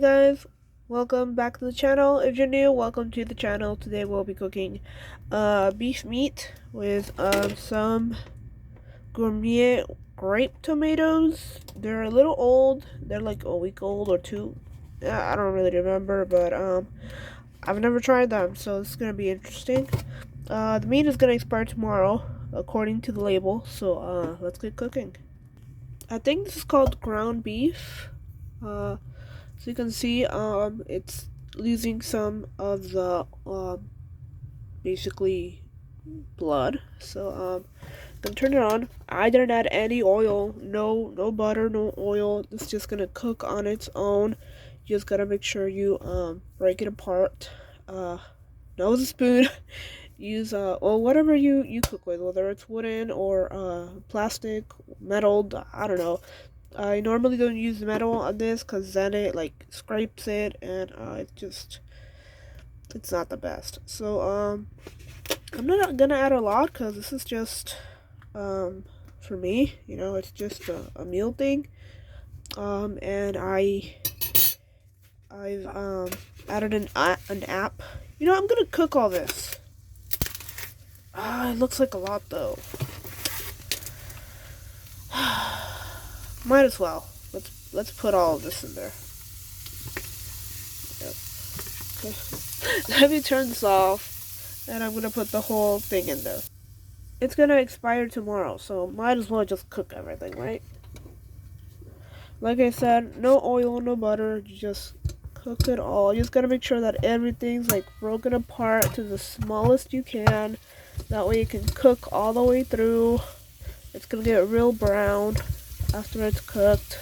Guys, welcome back to the channel. If you're new, welcome to the channel. Today we'll be cooking beef meat with some gourmet grape tomatoes. They're a little old. They're like a week old or two. I don't really remember, but I've never tried them, so it's gonna be interesting. The meat is gonna expire tomorrow according to the label, so let's get cooking. I think this is called ground beef. So you can see it's losing some of the basically blood. So I'm gonna turn it on. I didn't add any oil, no butter, no oil. It's just gonna cook on its own. You just gotta make sure you break it apart. Not with a spoon. Use or whatever you cook with, whether it's wooden or plastic, metal, I don't know. I normally don't use metal on this because then it like scrapes it and it's not the best. So I'm not gonna add a lot because this is just for me, it's just a meal thing. And I've added an app. I'm gonna cook all this. It looks like a lot though. Might as well. Let's put all of this in there. Yep. Okay. Let me turn this off, and I'm gonna put the whole thing in there. It's gonna expire tomorrow, so might as well just cook everything, right? Like I said, no oil, no butter. You just cook it all. You just gotta make sure that everything's like broken apart to the smallest you can. That way you can cook all the way through. It's gonna get real brown after it's cooked.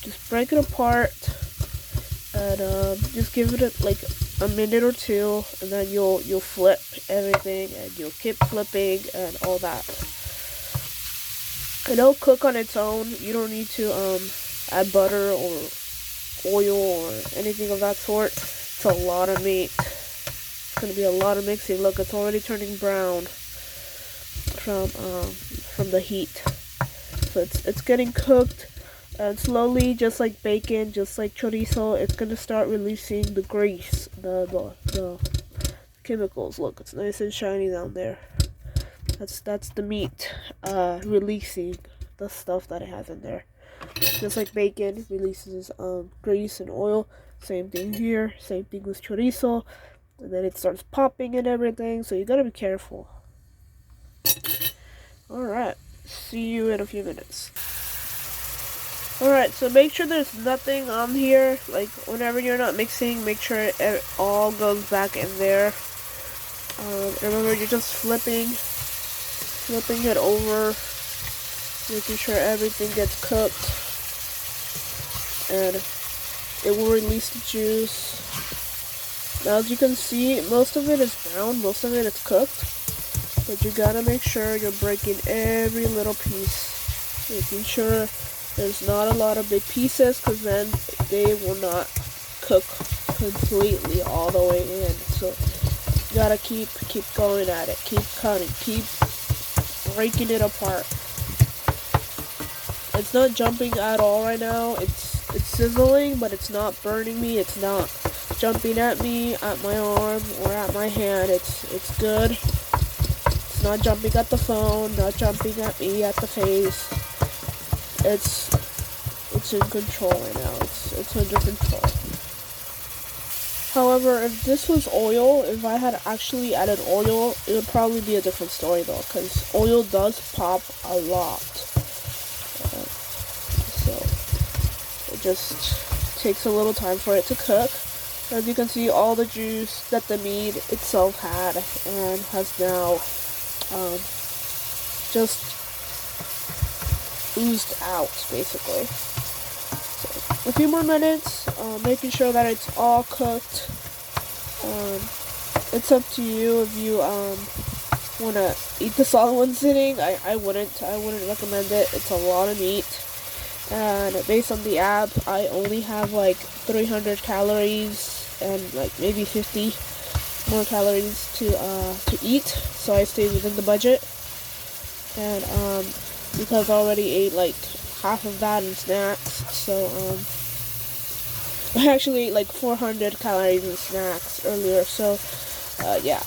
Just break it apart and just give it like a minute or two, and then you'll flip everything and you'll keep flipping and all that. It'll cook on its own. You don't need to add butter or oil or anything of that sort. It's a lot of meat. It's gonna be a lot of mixing. Look, it's already turning brown from the heat. So it's getting cooked, and slowly, just like bacon, just like chorizo, it's gonna start releasing the grease, the chemicals. Look, it's nice and shiny down there. That's the meat releasing the stuff that it has in there. Just like bacon releases grease and oil. Same thing here. Same thing with chorizo, and then it starts popping and everything. So you gotta be careful. All right. See you in a few minutes. Alright, so make sure there's nothing on here. Like, whenever you're not mixing, make sure it all goes back in there. Remember, you're just flipping it over, making sure everything gets cooked. And it will release the juice. Now, as you can see, most of it is brown, most of it is cooked. But you gotta make sure you're breaking every little piece, making sure there's not a lot of big pieces, because then they will not cook completely all the way in. So you gotta keep going at it, keep cutting, keep breaking it apart. It's not jumping at all right now. It's sizzling, but it's not burning me. It's not jumping at me, at my arm, or at my hand. It's good. It's not jumping at the phone, not jumping at me, at the face. It's in control right now. It's under control. However, if this was oil, if I had actually added oil, it would probably be a different story though, because oil does pop a lot. So it just takes a little time for it to cook. As you can see, all the juice that the meat itself had and has now just oozed out, basically. So, a few more minutes, making sure that it's all cooked. It's up to you if you want to eat this all in one sitting. I wouldn't recommend it. It's a lot of meat, and based on the app, I only have like 300 calories and like maybe 50 more calories to eat, so I stay within the budget. And because I already ate like half of that in snacks, so I actually ate like 400 calories in snacks earlier, so yeah,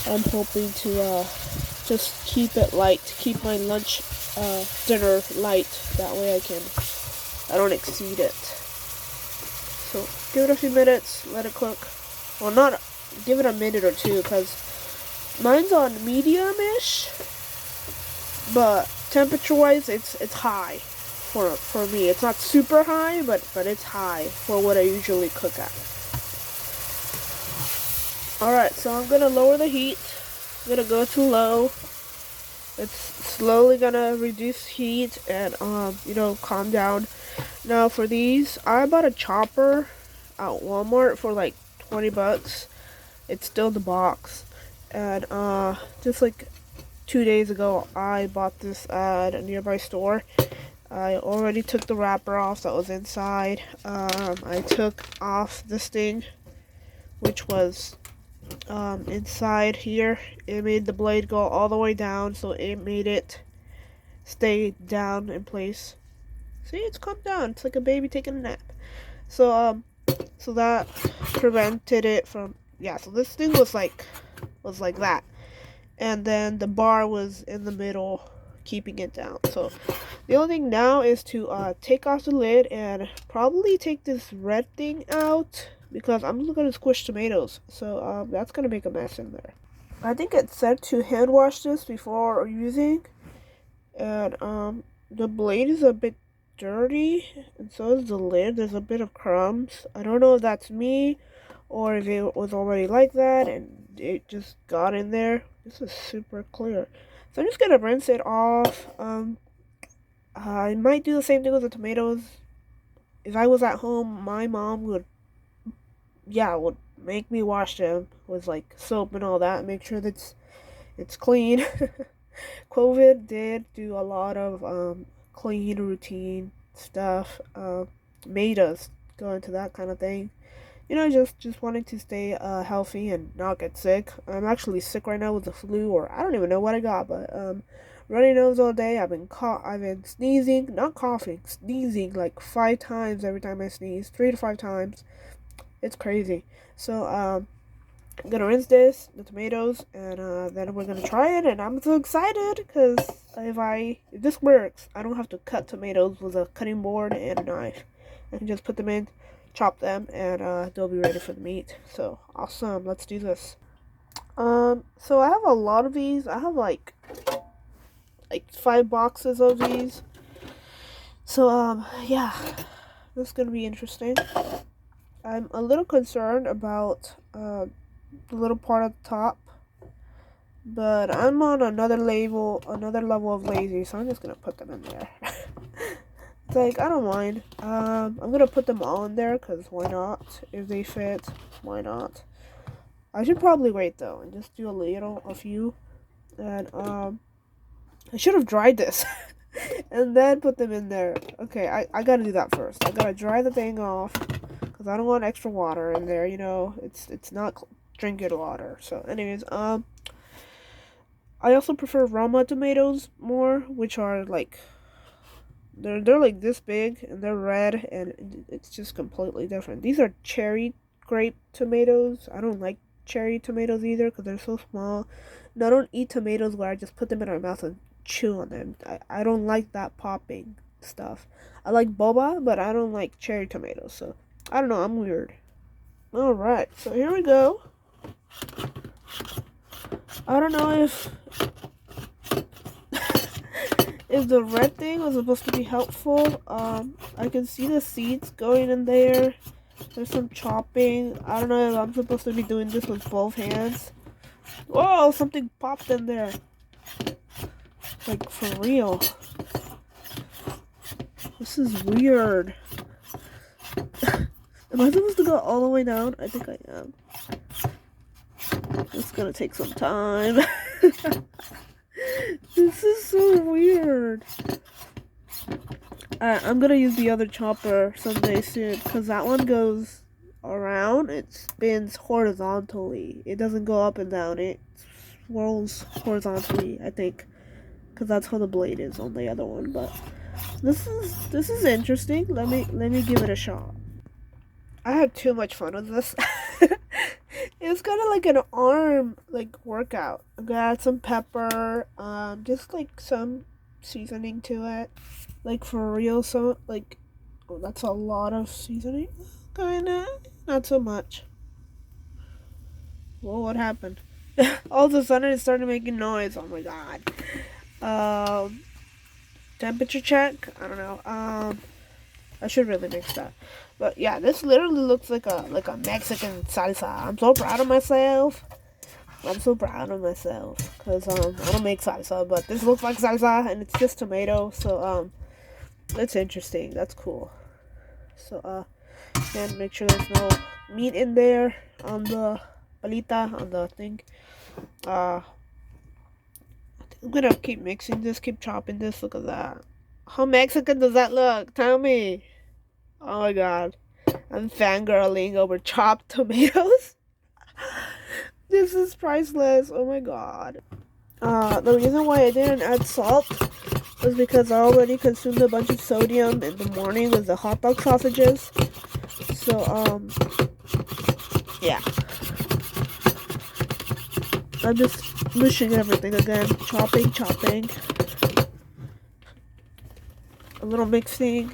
I'm hoping to just keep it light, keep my lunch dinner light. That way I don't exceed it. So give it a few minutes, let it cook. Well, not give it a minute or two, because mine's on medium-ish, but temperature-wise, it's high for me. It's not super high, but it's high for what I usually cook at. Alright, so I'm gonna lower the heat. I'm gonna go to low. It's slowly gonna reduce heat and calm down. Now for these, I bought a chopper at Walmart for like 20 bucks. It's still in the box. And just like 2 days ago, I bought this at a nearby store. I already took the wrapper off that was inside. I took off this thing, which was inside here. It made the blade go all the way down, so it made it stay down in place. See, it's come down. It's like a baby taking a nap. So so that prevented it from, yeah, so this thing was like that, and then the bar was in the middle keeping it down. So the only thing now is to take off the lid and probably take this red thing out, because I'm gonna squish tomatoes, so that's gonna make a mess in there. I think it said to hand wash this before using, and the blade is a bit dirty, and so is the lid. There's a bit of crumbs. I don't know if that's me or if it was already like that and it just got in there. This is super clear, so I'm just gonna rinse it off. I might do the same thing with the tomatoes. If I was at home, my mom would make me wash them with like soap and all that, make sure that it's clean. COVID did do a lot of clean routine stuff, made us go into that kind of thing. Just wanting to stay healthy and not get sick. I'm actually sick right now with the flu, or I don't even know what I got, but runny nose all day. I've been sneezing, not coughing, sneezing like 5 times every time I sneeze, 3 to 5 times. It's crazy. So I'm gonna rinse the tomatoes, and then we're gonna try it. And I'm so excited because if this works, I don't have to cut tomatoes with a cutting board and a knife. I can just put them in, chop them, and they'll be ready for the meat. So awesome! Let's do this. So I have a lot of these. I have like 5 boxes of these. So yeah, this is gonna be interesting. I'm a little concerned about the little part at the top, but I'm on another level of lazy, so I'm just gonna put them in there. It's like, I don't mind. I'm gonna put them all in there, because why not? If they fit, why not? I should probably wait though and just do a few, and I should have dried this and then put them in there. Okay, I gotta do that first. I gotta dry the thing off, because I don't want extra water in there. It's not drinking water. So anyways, I also prefer Roma tomatoes more, which are like, they're like this big and they're red, and it's just completely different. These are cherry grape tomatoes. I don't like cherry tomatoes either, because they're so small. And I don't eat tomatoes where I just put them in my mouth and chew on them. I don't like that popping stuff. I like boba, but I don't like cherry tomatoes. So I don't know, I'm weird. Alright, so here we go. I don't know if the red thing was supposed to be helpful. I can see the seeds going in there. There's some chopping. I don't know if I'm supposed to be doing this with both hands. Whoa, something popped in there. Like, for real. This is weird. Am I supposed to go all the way down? I think I am. It's gonna take some time. This is so weird. I'm gonna use the other chopper someday soon, because that one goes around. It spins horizontally. It doesn't go up and down. It swirls horizontally, I think, because that's how the blade is on the other one. But This is interesting. Let me give it a shot. I had too much fun with this. It was kind of like an arm like workout. I got some pepper, just like some seasoning to it, like for real. So like, oh, that's a lot of seasoning. Kinda, not so much. Whoa, what happened? All of a sudden, it started making noise. Oh my god. Um, temperature check. I don't know. I should really mix that. But yeah, this literally looks like a Mexican salsa. I'm so proud of myself. I'm so proud of myself because I don't make salsa, but this looks like salsa and it's just tomato. So that's interesting. That's cool. So and make sure there's no meat in there on the palita on the thing. I'm gonna keep mixing this, keep chopping this. Look at that. How Mexican does that look? Tell me. Oh my god. I'm fangirling over chopped tomatoes. This is priceless. Oh my god. The reason why I didn't add salt was because I already consumed a bunch of sodium in the morning with the hot dog sausages. So, yeah. I'm just mushing everything again. Chopping. A little mixing.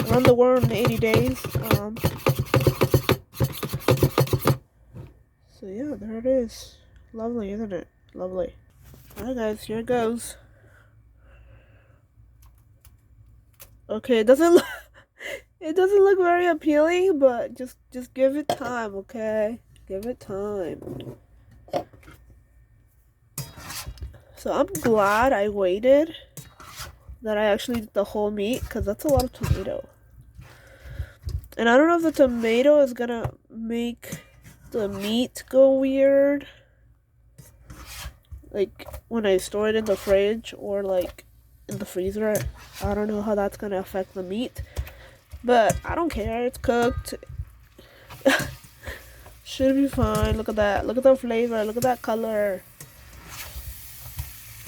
Around the world in 80 days. So yeah, there it is. Lovely, isn't it? Lovely. Alright guys, here it goes. Okay, it doesn't look it doesn't look very appealing, but just give it time, okay? Give it time. So I'm glad I waited that I actually did the whole meat, because that's a lot of tomato. And I don't know if the tomato is gonna make the meat go weird, like when I store it in the fridge or like in the freezer. I don't know how that's gonna affect the meat, but I don't care. It's cooked. Should be fine. Look at that. Look at the flavor. Look at that color.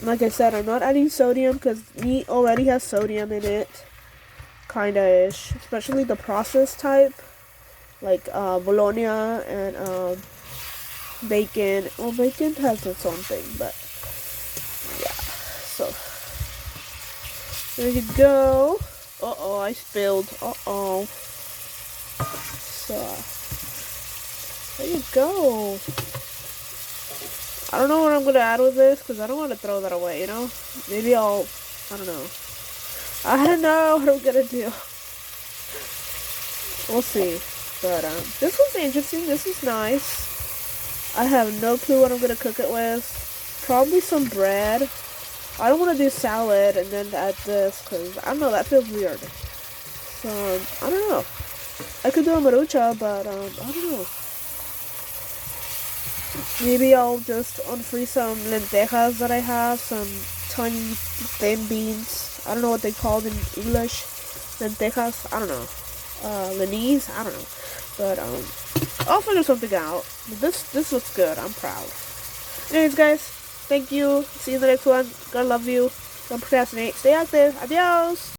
Like I said, I'm not adding sodium because meat already has sodium in it. Kinda-ish. Especially the processed type. Like bologna and bacon. Well, bacon has its own thing, but yeah. So, there you go. Uh-oh, I spilled. Uh-oh. So, there you go. I don't know what I'm going to add with this, because I don't want to throw that away, you know? Maybe I don't know. I don't know what I'm going to do. We'll see. But, this was interesting. This is nice. I have no clue what I'm going to cook it with. Probably some bread. I don't want to do salad and then add this, because, I don't know, that feels weird. So, I don't know. I could do a marucha, but, I don't know. Maybe I'll just unfreeze some lentejas that I have, some tiny thin beans. I don't know what they called in English. Lentejas, I don't know. Lenise, I don't know. But I'll figure something out. This looks good. I'm proud. Anyways, guys, thank you. See you in the next one. God love you. Don't procrastinate. Stay active. Adios.